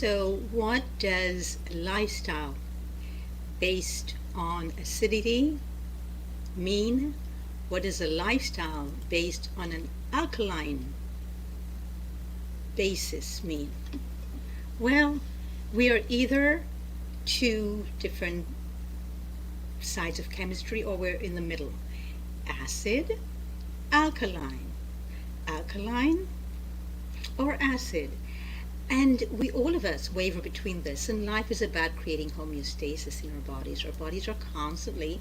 So, what does a lifestyle based on acidity mean? What does a lifestyle based on an alkaline basis mean? Well, we are either two different sides of chemistry or we're in the middle. Acid, alkaline, alkaline or acid. And we, all of us, waver between this, and life is about creating homeostasis in our bodies. Our bodies are constantly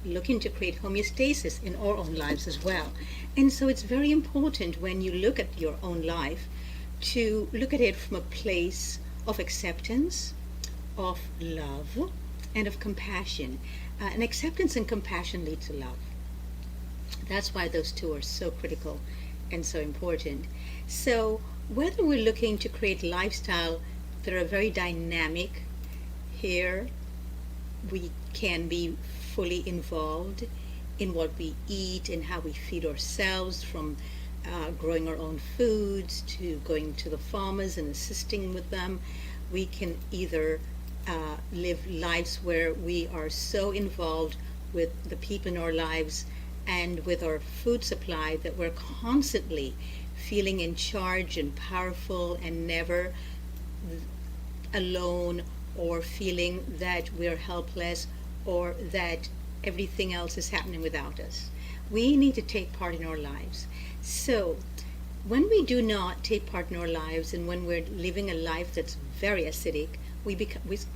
looking to create homeostasis in our own lives as well. And so it's very important when you look at your own life to look at it from a place of acceptance, of love, and of compassion. And acceptance and compassion lead to love. That's why those two are so critical and so important. So whether we're looking to create lifestyle that are very dynamic, here we can be fully involved in what we eat and how we feed ourselves, from growing our own foods to going to the farmers and assisting with them. We can either live lives where we are so involved with the people in our lives and with our food supply that we're constantly feeling in charge and powerful and never alone, or feeling that we're helpless or that everything else is happening without us. We need to take part in our lives. So when we do not take part in our lives, and when we're living a life that's very acidic,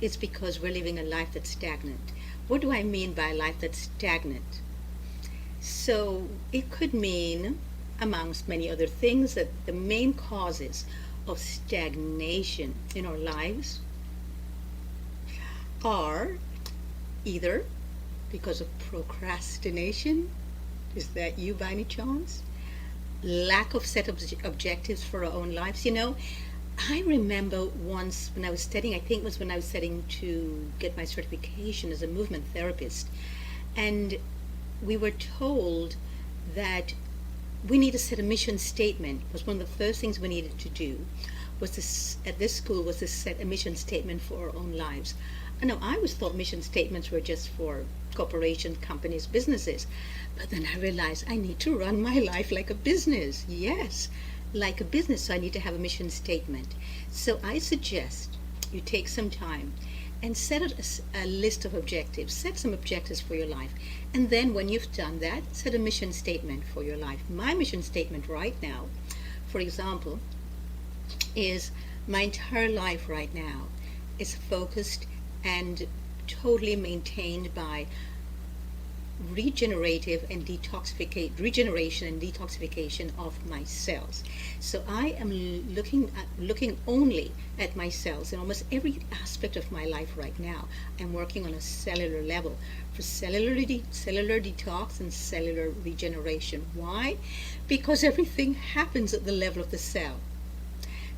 it's because we're living a life that's stagnant. What do I mean by a life that's stagnant? So it could mean, amongst many other things, that the main causes of stagnation in our lives are either because of procrastination. Is that you by any chance? Lack of set objectives for our own lives. You know, I remember once when I was studying, I think it was when I was studying to get my certification as a movement therapist, and we were told that we need to set a mission statement. It was one of the first things we needed to do was this, at this school, was to set a mission statement for our own lives. I know I always thought mission statements were just for corporations, companies, businesses. But then I realized I need to run my life like a business. Yes, like a business. So I need to have a mission statement. So I suggest you take some time and set a list of objectives. Set some objectives for your life. And then when you've done that, set a mission statement for your life. My mission statement right now, for example, is my entire life right now is focused and totally maintained by regeneration and detoxification of my cells. So I am looking only at my cells in almost every aspect of my life right now. I'm working on a cellular level for cellular detox and cellular regeneration. Why? Because everything happens at the level of the cell.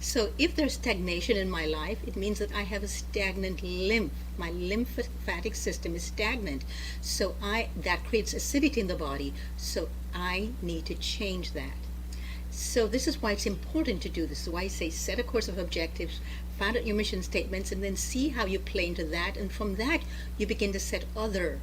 So if there's stagnation in my life, it means that I have a stagnant lymph. My lymphatic system is stagnant. So that creates acidity in the body. So I need to change that. So this is why it's important to do this. So I say set a course of objectives, find out your mission statements, and then see how you play into that. And from that, you begin to set other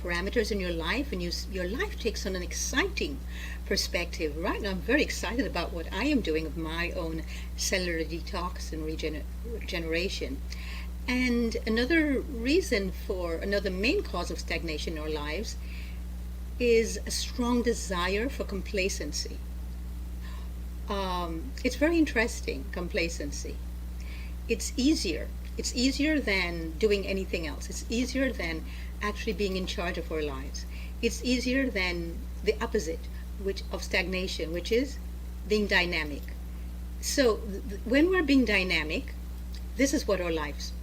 parameters in your life, and your life takes on an exciting perspective. Right now I'm very excited about what I am doing of my own cellular detox and regeneration. And another main cause of stagnation in our lives is a strong desire for complacency. It's very interesting, complacency. It's easier than doing anything else. It's easier than actually being in charge of our lives. It's easier than the opposite of stagnation, which is being dynamic. So when we're being dynamic, this is what our lives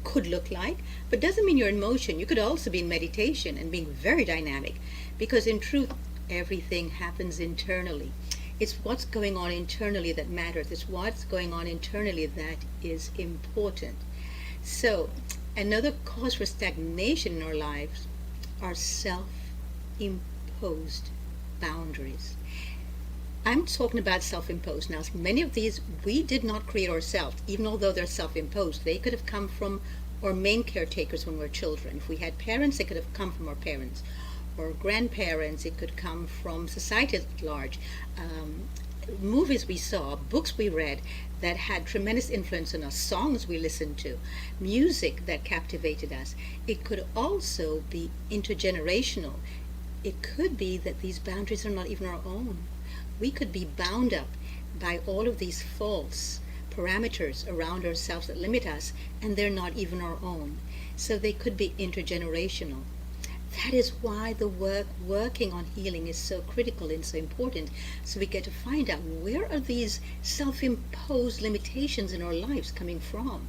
could look like, but doesn't mean you're in motion. You could also be in meditation and being very dynamic, because in truth, everything happens internally. It's what's going on internally that matters. It's what's going on internally that is important. So another cause for stagnation in our lives are self-imposed boundaries. I'm talking about self-imposed. Now, many of these we did not create ourselves, even although they're self-imposed. They could have come from our main caretakers when we were children. If we had parents, they could have come from our parents. Or grandparents, it could come from society at large. Movies we saw, books we read that had tremendous influence on us, songs we listened to, music that captivated us. It could also be intergenerational. It could be that these boundaries are not even our own. We could be bound up by all of these false parameters around ourselves that limit us, and they're not even our own. So they could be intergenerational. That is why the working on healing is so critical and so important. So we get to find out, where are these self-imposed limitations in our lives coming from?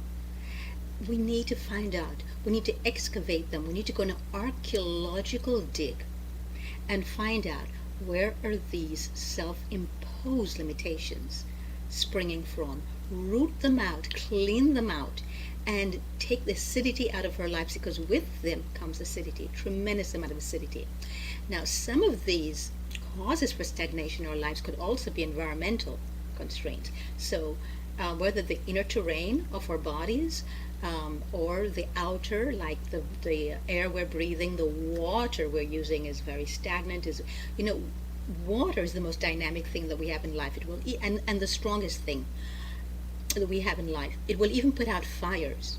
We need to find out. We need to excavate them. We need to go on an archaeological dig and find out, where are these self-imposed limitations springing from? Root them out, clean them out, and take the acidity out of our lives, because with them comes acidity, tremendous amount of acidity. Now, some of these causes for stagnation in our lives could also be environmental constraints. So whether the inner terrain of our bodies, or the outer, like the air we're breathing, the water we're using is very stagnant. Water is the most dynamic thing that we have in life. It will and the strongest thing that we have in life. It will even put out fires.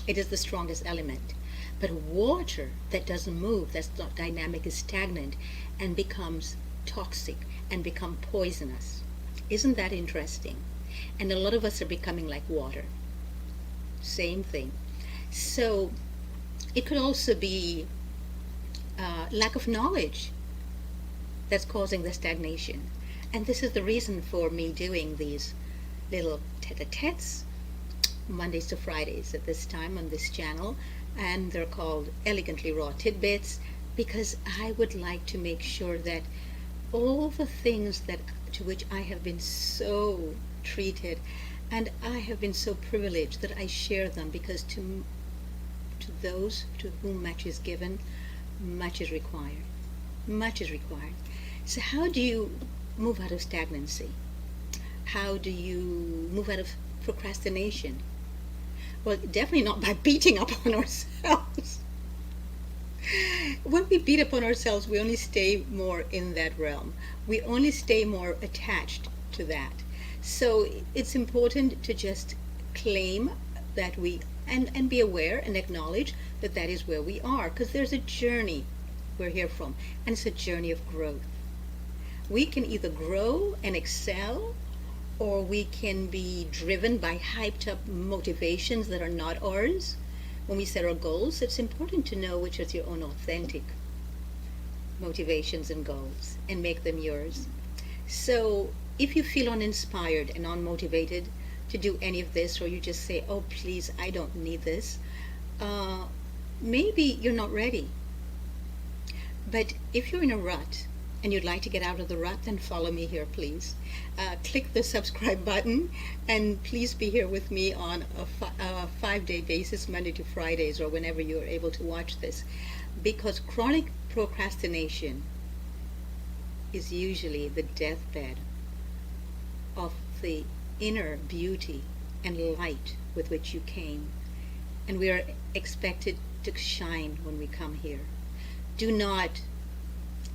It is the strongest element. But water that doesn't move, that's not dynamic, is stagnant and becomes toxic and become poisonous. Isn't that interesting? And a lot of us are becoming like water. Same thing. So it could also be lack of knowledge that's causing the stagnation. And this is the reason for me doing these little tete-a-tetes Mondays to Fridays at this time on this channel, and they're called Elegantly Raw Tidbits, because I would like to make sure that all the things that to which I have been so treated, and I have been so privileged, that I share them, because to those to whom much is given, much is required. Much is required. So how do you move out of stagnancy? How do you move out of procrastination? Well, definitely not by beating up on ourselves. When we beat up on ourselves, we only stay more in that realm. We only stay more attached to that. So it's important to just claim that and be aware and acknowledge that that is where we are, because there's a journey we're here from, and it's a journey of growth. We can either grow and excel, or we can be driven by hyped up motivations that are not ours. When we set our goals, it's important to know which is your own authentic motivations and goals, and make them yours. So if you feel uninspired and unmotivated to do any of this, or you just say, oh please, I don't need this, maybe you're not ready. But if you're in a rut and you'd like to get out of the rut, then follow me here, please. Click the subscribe button, and please be here with me on a 5-day basis, Monday to Fridays, or whenever you're able to watch this, because chronic procrastination is usually the deathbed of the inner beauty and light with which you came, and we are expected to shine when we come here. Do not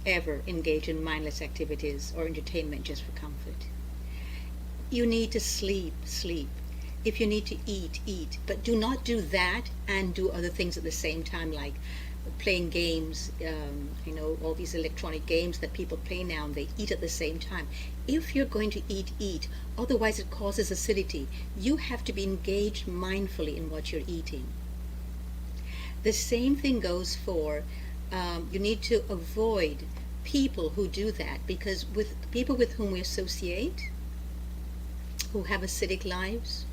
ever engage in mindless activities or entertainment just for comfort. You need to sleep. If you need to eat. But do not do that and do other things at the same time, like playing games, all these electronic games that people play now, and they eat at the same time. If you're going to eat. Otherwise it causes acidity. You have to be engaged mindfully in what you're eating. The same thing goes for you need to avoid people who do that, because with people with whom we associate, who have acidic lives,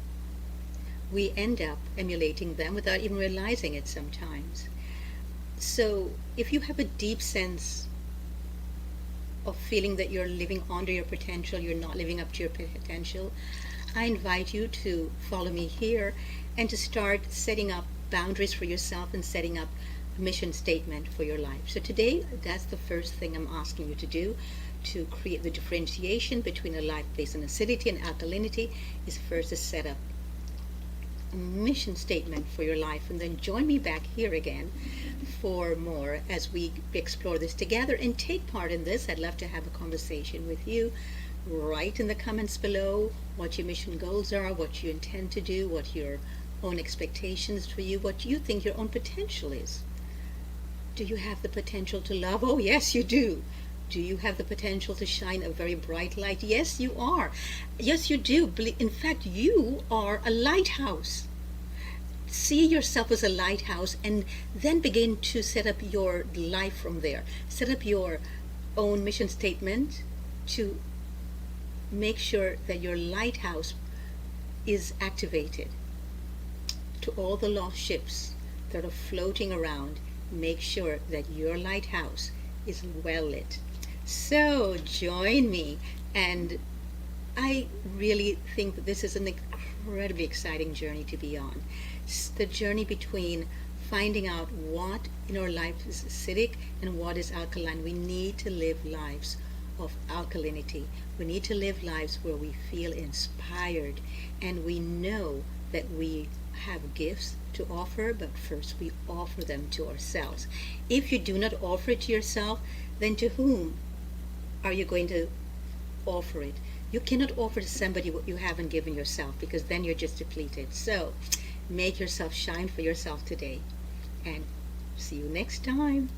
we end up emulating them without even realizing it sometimes. So if you have a deep sense of feeling that you're living under your potential, you're not living up to your potential, I invite you to follow me here and to start setting up boundaries for yourself and setting up a mission statement for your life. So today, that's the first thing I'm asking you to do, to create the differentiation between a life based on acidity and alkalinity is first to set up a mission statement for your life, and then join me back here again for more as we explore this together and take part in this. I'd love to have a conversation with you. Write in the comments below what your mission goals are, what you intend to do, what your own expectations for you, what you think your own potential is. Do you have the potential to love? Oh, yes, you do. Do you have the potential to shine a very bright light? Yes, you are. Yes, you do. In fact, you are a lighthouse. See yourself as a lighthouse and then begin to set up your life from there. Set up your own mission statement to make sure that your lighthouse is activated. To all the lost ships that are floating around, make sure that your lighthouse is well lit. So join me, and I really think that this is an incredibly exciting journey to be on. It's the journey between finding out what in our life is acidic and what is alkaline. We need to live lives of alkalinity. We need to live lives where we feel inspired, and we know that we have gifts to offer, but first we offer them to ourselves. If you do not offer it to yourself, then to whom are you going to offer it? You cannot offer to somebody what you haven't given yourself, because then you're just depleted. So make yourself shine for yourself today, and see you next time.